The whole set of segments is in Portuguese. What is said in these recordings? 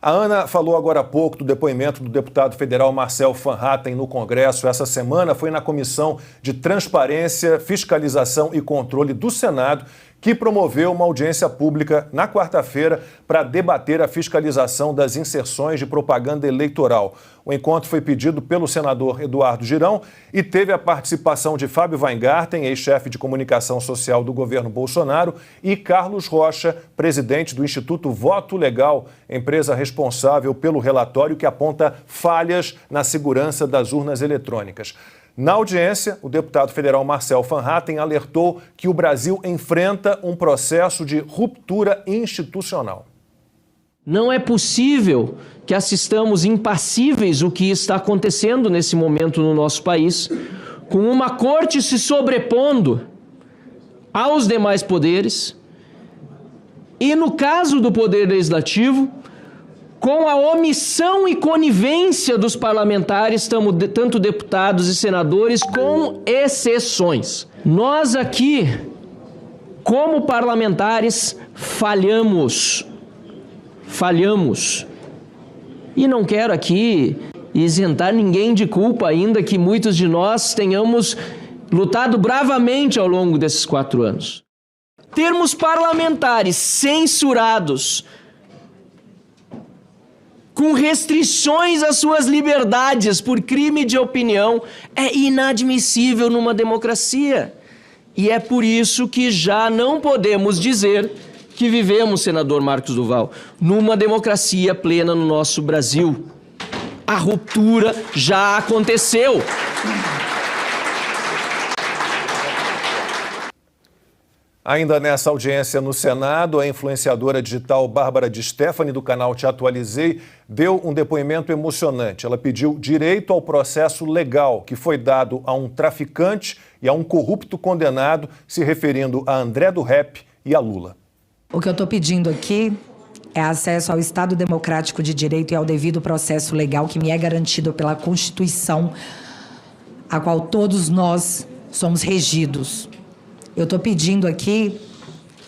A Ana falou agora há pouco do depoimento do deputado federal Marcel Van Hatten no Congresso. Essa semana foi na Comissão de Transparência, Fiscalização e Controle do Senado, que promoveu uma audiência pública na quarta-feira para debater a fiscalização das inserções de propaganda eleitoral. O encontro foi pedido pelo senador Eduardo Girão e teve a participação de Fábio Weingarten, ex-chefe de comunicação social do governo Bolsonaro, e Carlos Rocha, presidente do Instituto Voto Legal, empresa responsável pelo relatório que aponta falhas na segurança das urnas eletrônicas. Na audiência, o deputado federal Marcel Van Hatten alertou que o Brasil enfrenta um processo de ruptura institucional. Não é possível que assistamos impassíveis o que está acontecendo nesse momento no nosso país, com uma corte se sobrepondo aos demais poderes e, no caso do Poder Legislativo, com a omissão e conivência dos parlamentares, tanto deputados e senadores, com exceções. Nós aqui, como parlamentares, falhamos. E não quero aqui isentar ninguém de culpa, ainda que muitos de nós tenhamos lutado bravamente ao longo desses 4 anos. Termos parlamentares censurados, com restrições às suas liberdades por crime de opinião, é inadmissível numa democracia. E é por isso que já não podemos dizer que vivemos, senador Marcos Duval, numa democracia plena no nosso Brasil. A ruptura já aconteceu. Ainda nessa audiência no Senado, a influenciadora digital Bárbara Di Stefani, do canal Te Atualizei, deu um depoimento emocionante. Ela pediu direito ao processo legal que foi dado a um traficante e a um corrupto condenado, se referindo a André do Rap e a Lula. O que eu estou pedindo aqui é acesso ao Estado democrático de direito e ao devido processo legal que me é garantido pela Constituição, a qual todos nós somos regidos. Eu estou pedindo aqui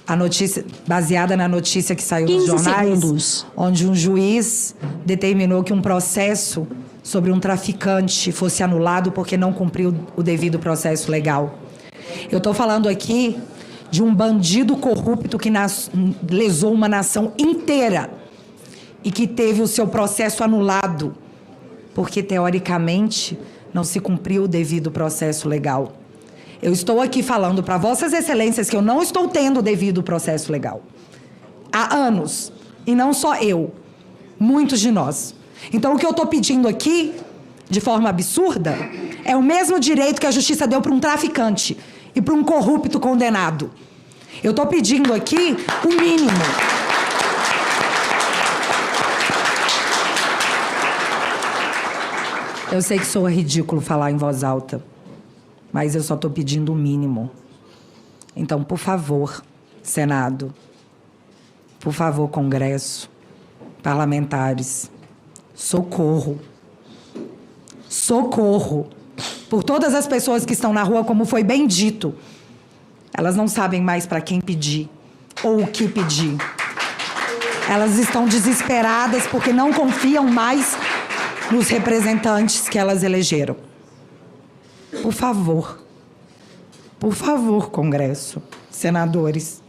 a notícia, baseada na notícia que saiu nos jornais, onde um juiz determinou que um processo sobre um traficante fosse anulado porque não cumpriu o devido processo legal. Eu estou falando aqui de um bandido corrupto que lesou uma nação inteira e que teve o seu processo anulado porque, teoricamente, não se cumpriu o devido processo legal. Eu estou aqui falando para Vossas Excelências que eu não estou tendo o devido processo legal. Há anos. E não só eu. Muitos de nós. Então, o que eu estou pedindo aqui, de forma absurda, é o mesmo direito que a Justiça deu para um traficante e para um corrupto condenado. Eu estou pedindo aqui o mínimo. Eu sei que soa ridículo falar em voz alta, mas eu só estou pedindo o mínimo. Então, por favor, Senado, por favor, Congresso, parlamentares, socorro. Socorro. Por todas as pessoas que estão na rua, como foi bem dito, elas não sabem mais para quem pedir ou o que pedir. Elas estão desesperadas porque não confiam mais nos representantes que elas elegeram. Por favor, Congresso, senadores,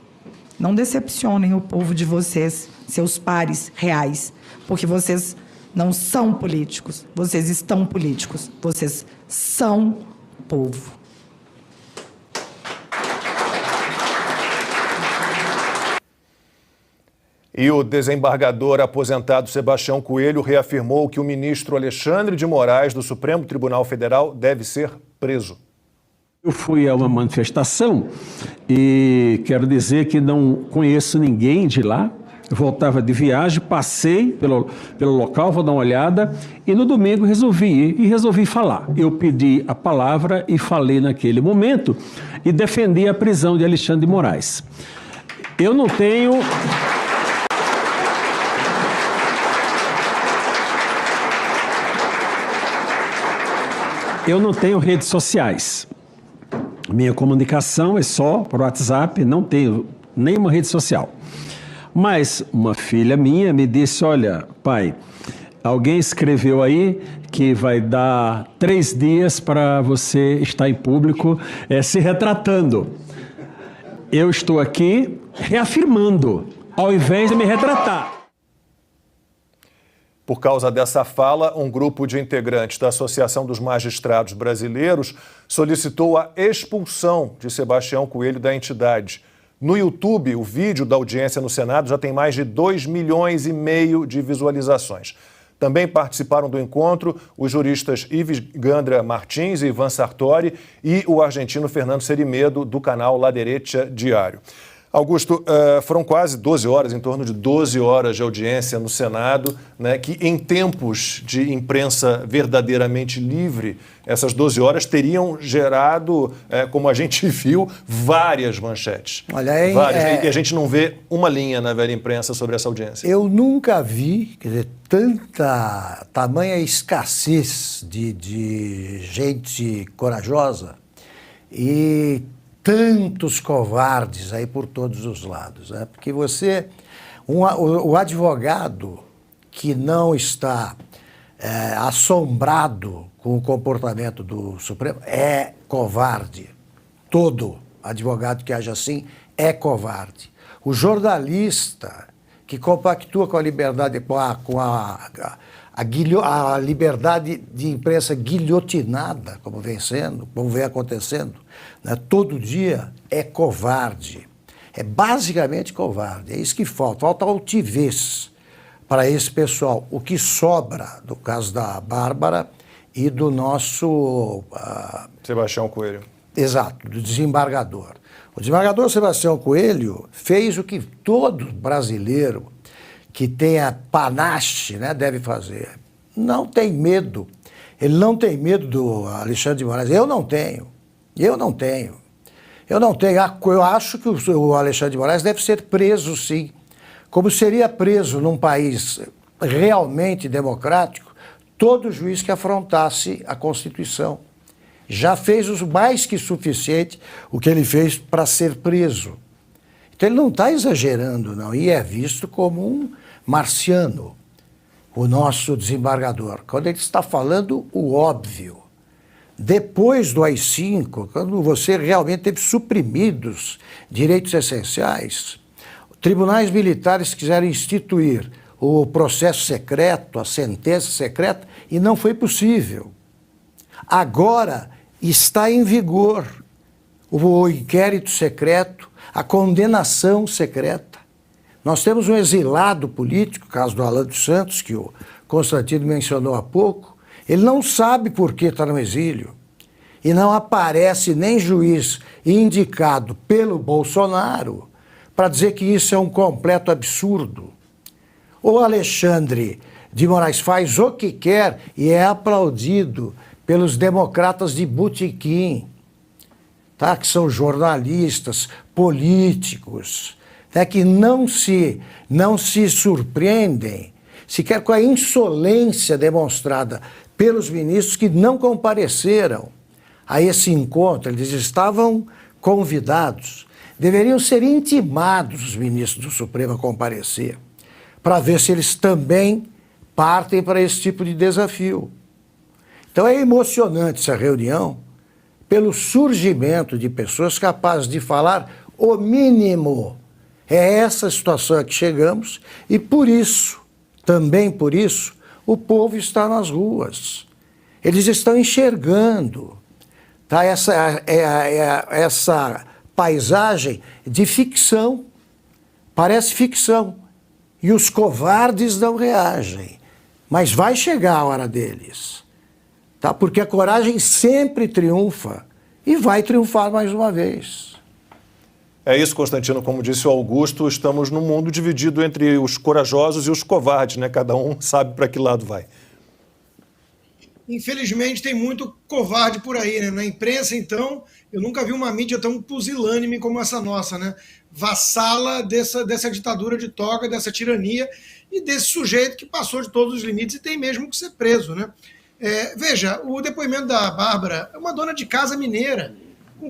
não decepcionem o povo de vocês, seus pares reais, porque vocês não são políticos, vocês estão políticos, vocês são povo. E o desembargador aposentado Sebastião Coelho reafirmou que o ministro Alexandre de Moraes, do Supremo Tribunal Federal, deve ser preso. Eu fui a uma manifestação e quero dizer que não conheço ninguém de lá. Eu voltava de viagem, passei pelo local, vou dar uma olhada, e no domingo resolvi ir e resolvi falar. Eu pedi a palavra e falei naquele momento e defendi a prisão de Alexandre de Moraes. Eu não tenho... Eu não tenho redes sociais. Minha comunicação é só por WhatsApp, não tenho nenhuma rede social. Mas uma filha minha me disse, olha, pai, alguém escreveu aí que vai dar 3 dias para você estar em público se retratando. Eu estou aqui reafirmando, ao invés de me retratar. Por causa dessa fala, um grupo de integrantes da Associação dos Magistrados Brasileiros solicitou a expulsão de Sebastião Coelho da entidade. No YouTube, o vídeo da audiência no Senado já tem mais de 2,5 milhões de visualizações. Também participaram do encontro os juristas Ives Gandra Martins e Ivan Sartori e o argentino Fernando Serimedo, do canal La Derecha Diário. Augusto, foram quase 12 horas, em torno de 12 horas de audiência no Senado, né, que em tempos de imprensa verdadeiramente livre, essas 12 horas teriam gerado, como a gente viu, várias manchetes. Olha, hein, várias. E a gente não vê uma linha na velha imprensa sobre essa audiência. Eu nunca vi, quer dizer, tamanha escassez de gente corajosa e tantos covardes aí por todos os lados, né? Porque o advogado que não está assombrado com o comportamento do Supremo é covarde. Todo advogado que age assim é covarde. O jornalista que compactua com a liberdade, a liberdade de imprensa guilhotinada, como vem acontecendo, né, todo dia, é covarde. É basicamente covarde. É isso que falta. Falta altivez para esse pessoal. O que sobra, no caso da Bárbara e do nosso... Sebastião Coelho. Exato, do desembargador. O desembargador Sebastião Coelho fez o que todo brasileiro que tenha panache, né, deve fazer. Não tem medo. Ele não tem medo do Alexandre de Moraes. Eu não tenho. Eu acho que o Alexandre de Moraes deve ser preso, sim. Como seria preso num país realmente democrático todo juiz que afrontasse a Constituição. Já fez o mais que suficiente o que ele fez para ser preso. Então ele não está exagerando, não, e é visto como um marciano, o nosso desembargador, quando ele está falando o óbvio. Depois do AI-5, quando você realmente teve suprimidos direitos essenciais, tribunais militares quiseram instituir o processo secreto, a sentença secreta, e não foi possível. Agora está em vigor o inquérito secreto, a condenação secreta. Nós temos um exilado político, caso do Alan dos Santos, que o Constantino mencionou há pouco. Ele não sabe por que está no exílio. E não aparece nem juiz indicado pelo Bolsonaro para dizer que isso é um completo absurdo. O Alexandre de Moraes faz o que quer e é aplaudido pelos democratas de botequim, tá? Que são jornalistas, políticos, né? Que não se surpreendem sequer com a insolência demonstrada pelos ministros que não compareceram a esse encontro. Eles estavam convidados, deveriam ser intimados os ministros do Supremo a comparecer, para ver se eles também partem para esse tipo de desafio. Então é emocionante essa reunião pelo surgimento de pessoas capazes de falar o mínimo. É essa situação a que chegamos e por isso, também por isso, o povo está nas ruas. Eles estão enxergando, tá? Essa paisagem de ficção, parece ficção. E os covardes não reagem. Mas vai chegar a hora deles. Tá? Porque a coragem sempre triunfa e vai triunfar mais uma vez. É isso, Constantino. Como disse o Augusto, estamos num mundo dividido entre os corajosos e os covardes, né? Cada um sabe para que lado vai. Infelizmente, tem muito covarde por aí, né? Na imprensa, então, eu nunca vi uma mídia tão pusilânime como essa nossa, né? Vassala dessa ditadura de toga, dessa tirania e desse sujeito que passou de todos os limites e tem mesmo que ser preso, né? Veja, o depoimento da Bárbara é uma dona de casa mineira,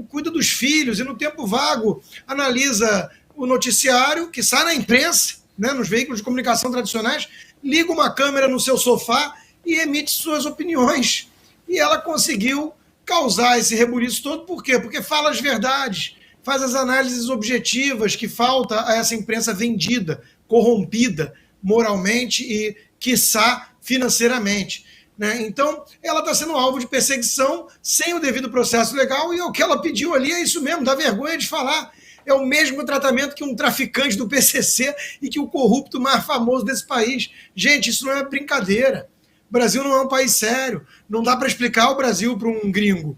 cuida dos filhos e no tempo vago analisa o noticiário, que sai na imprensa, né, nos veículos de comunicação tradicionais, liga uma câmera no seu sofá e emite suas opiniões. E ela conseguiu causar esse rebuliço todo, por quê? Porque fala as verdades, faz as análises objetivas que falta a essa imprensa vendida, corrompida moralmente e, quiçá, financeiramente. Né? Então, ela está sendo alvo de perseguição sem o devido processo legal, e o que ela pediu ali é isso mesmo, dá vergonha de falar. É o mesmo tratamento que um traficante do PCC e que o corrupto mais famoso desse país. Gente, isso não é brincadeira. O Brasil não é um país sério. Não dá para explicar o Brasil para um gringo.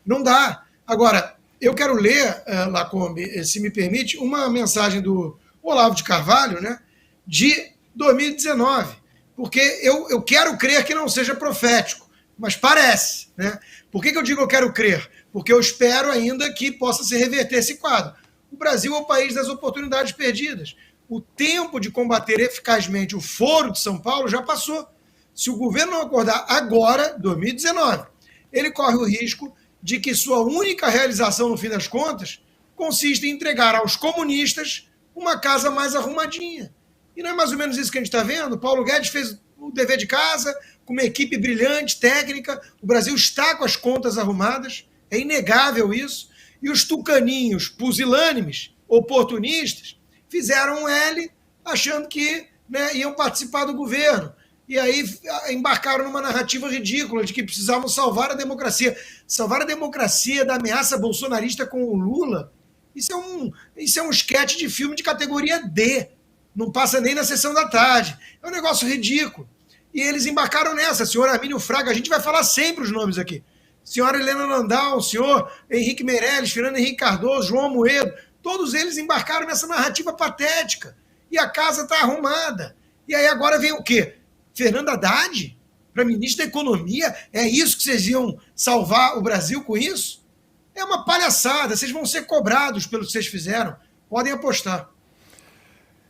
Não dá. Agora, eu quero ler, Lacombe, se me permite, uma mensagem do Olavo de Carvalho, né, de 2019. Porque eu quero crer que não seja profético, mas parece. Né? Por que eu digo eu quero crer? Porque eu espero ainda que possa se reverter esse quadro. O Brasil é o país das oportunidades perdidas. O tempo de combater eficazmente o foro de São Paulo já passou. Se o governo não acordar agora, 2019, ele corre o risco de que sua única realização, no fim das contas, consiste em entregar aos comunistas uma casa mais arrumadinha. E não é mais ou menos isso que a gente está vendo? Paulo Guedes fez o dever de casa, com uma equipe brilhante, técnica. O Brasil está com as contas arrumadas, é inegável isso. E os tucaninhos pusilânimes, oportunistas, fizeram um L achando que, né, iam participar do governo. E aí embarcaram numa narrativa ridícula de que precisavam salvar a democracia. Salvar a democracia da ameaça bolsonarista com o Lula, isso é um esquete de filme de categoria D. Não passa nem na sessão da tarde. É um negócio ridículo. E eles embarcaram nessa. Senhor Armínio Fraga, a gente vai falar sempre os nomes aqui. Senhora Helena Landau, senhor Henrique Meirelles, Fernando Henrique Cardoso, João Amoedo, todos eles embarcaram nessa narrativa patética. E a casa está arrumada. E aí agora vem o quê? Fernando Haddad? Para ministro da Economia? É isso que vocês iam salvar o Brasil com isso? É uma palhaçada. Vocês vão ser cobrados pelo que vocês fizeram. Podem apostar.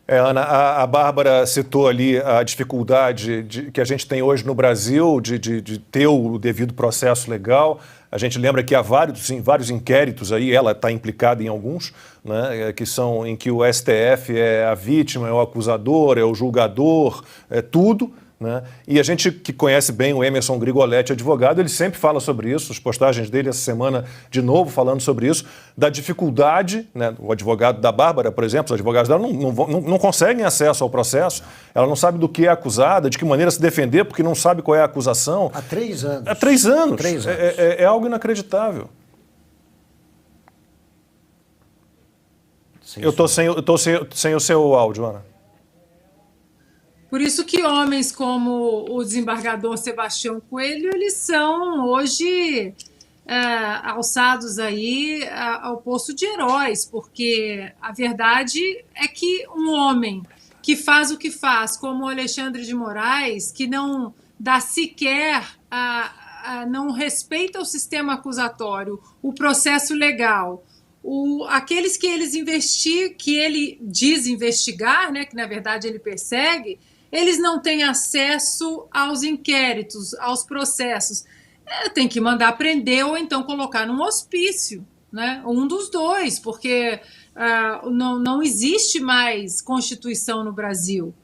Ana, a Bárbara citou ali a dificuldade que a gente tem hoje no Brasil de ter o devido processo legal. A gente lembra que há vários inquéritos aí, ela está implicada em alguns, né, que são em que o STF é a vítima, é o acusador, é o julgador, é tudo. Né? E a gente que conhece bem o Emerson Grigoletti, advogado, ele sempre fala sobre isso, as postagens dele essa semana de novo falando sobre isso, da dificuldade, né? O advogado da Bárbara, por exemplo, os advogados dela não conseguem acesso ao processo, ela não sabe do que é acusada, de que maneira se defender, porque não sabe qual é a acusação. Há 3 anos. Há 3 anos. 3 anos. É algo inacreditável. Eu estou sem o seu áudio, Ana. Por isso que homens como o desembargador Sebastião Coelho, eles são hoje alçados aí ao posto de heróis, porque a verdade é que um homem que faz o que faz, como o Alexandre de Moraes, que não dá sequer, não respeita o sistema acusatório, o processo legal, aqueles que ele diz investigar, né, que na verdade ele persegue, eles não têm acesso aos inquéritos, aos processos. Tem que mandar prender ou então colocar num hospício, né? Um dos dois, porque não existe mais Constituição no Brasil.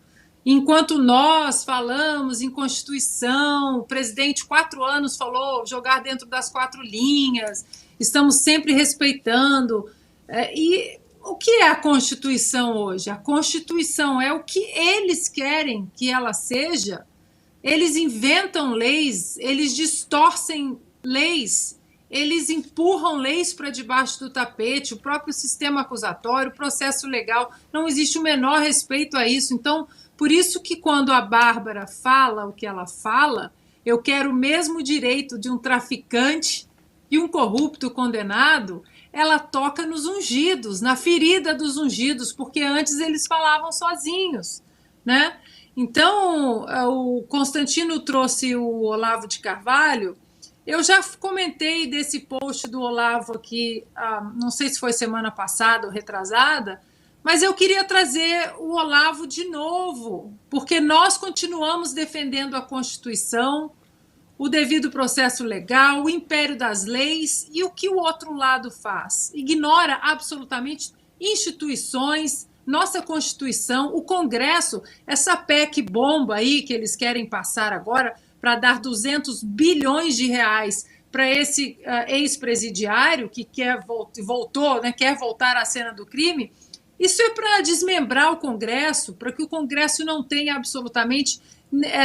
Enquanto nós falamos em Constituição, o presidente 4 anos falou jogar dentro das 4 linhas, estamos sempre respeitando. E o que é a Constituição hoje? A Constituição é o que eles querem que ela seja. Eles inventam leis, eles distorcem leis, eles empurram leis para debaixo do tapete, o próprio sistema acusatório, o processo legal, não existe o menor respeito a isso. Então, por isso que quando a Bárbara fala o que ela fala, eu quero o mesmo direito de um traficante e um corrupto condenado. Ela toca nos ungidos, na ferida dos ungidos, porque antes eles falavam sozinhos, né? Então, o Constantino trouxe o Olavo de Carvalho. Eu já comentei desse post do Olavo aqui, não sei se foi semana passada ou retrasada, mas eu queria trazer o Olavo de novo, porque nós continuamos defendendo a Constituição, o devido processo legal, o império das leis, e o que o outro lado faz? Ignora absolutamente instituições, nossa Constituição, o Congresso, essa PEC bomba aí que eles querem passar agora para dar 200 bilhões de reais para esse ex-presidiário que quer voltar à cena do crime. Isso é para desmembrar o Congresso, para que o Congresso não tenha absolutamente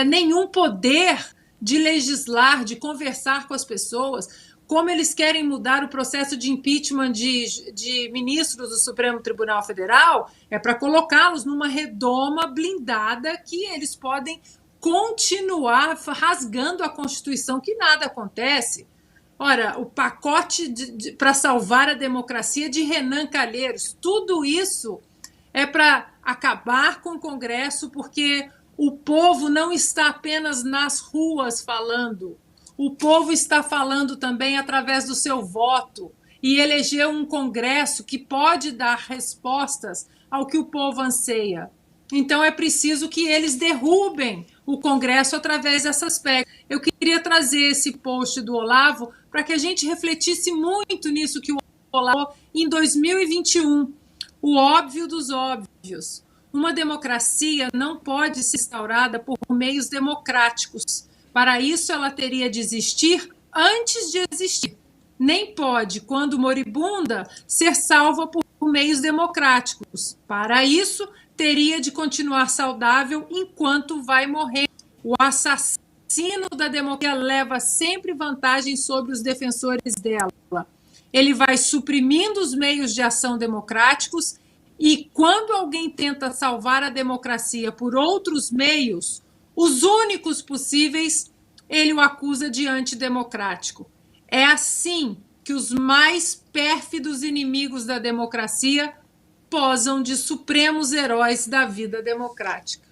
nenhum poder de legislar, de conversar com as pessoas. Como eles querem mudar o processo de impeachment de ministros do Supremo Tribunal Federal, é para colocá-los numa redoma blindada que eles podem continuar rasgando a Constituição, que nada acontece. Ora, o pacote para salvar a democracia de Renan Calheiros, tudo isso é para acabar com o Congresso, porque o povo não está apenas nas ruas falando, o povo está falando também através do seu voto e elegeu um Congresso que pode dar respostas ao que o povo anseia. Então é preciso que eles derrubem o Congresso através dessas PECs. Eu queria trazer esse post do Olavo para que a gente refletisse muito nisso que o Olavo falou em 2021. O óbvio dos óbvios. Uma democracia não pode ser instaurada por meios democráticos. Para isso, ela teria de existir antes de existir. Nem pode, quando moribunda, ser salva por meios democráticos. Para isso, teria de continuar saudável enquanto vai morrer. O assassino da democracia leva sempre vantagem sobre os defensores dela. Ele vai suprimindo os meios de ação democráticos e, quando alguém tenta salvar a democracia por outros meios, os únicos possíveis, ele o acusa de antidemocrático. É assim que os mais pérfidos inimigos da democracia posam de supremos heróis da vida democrática.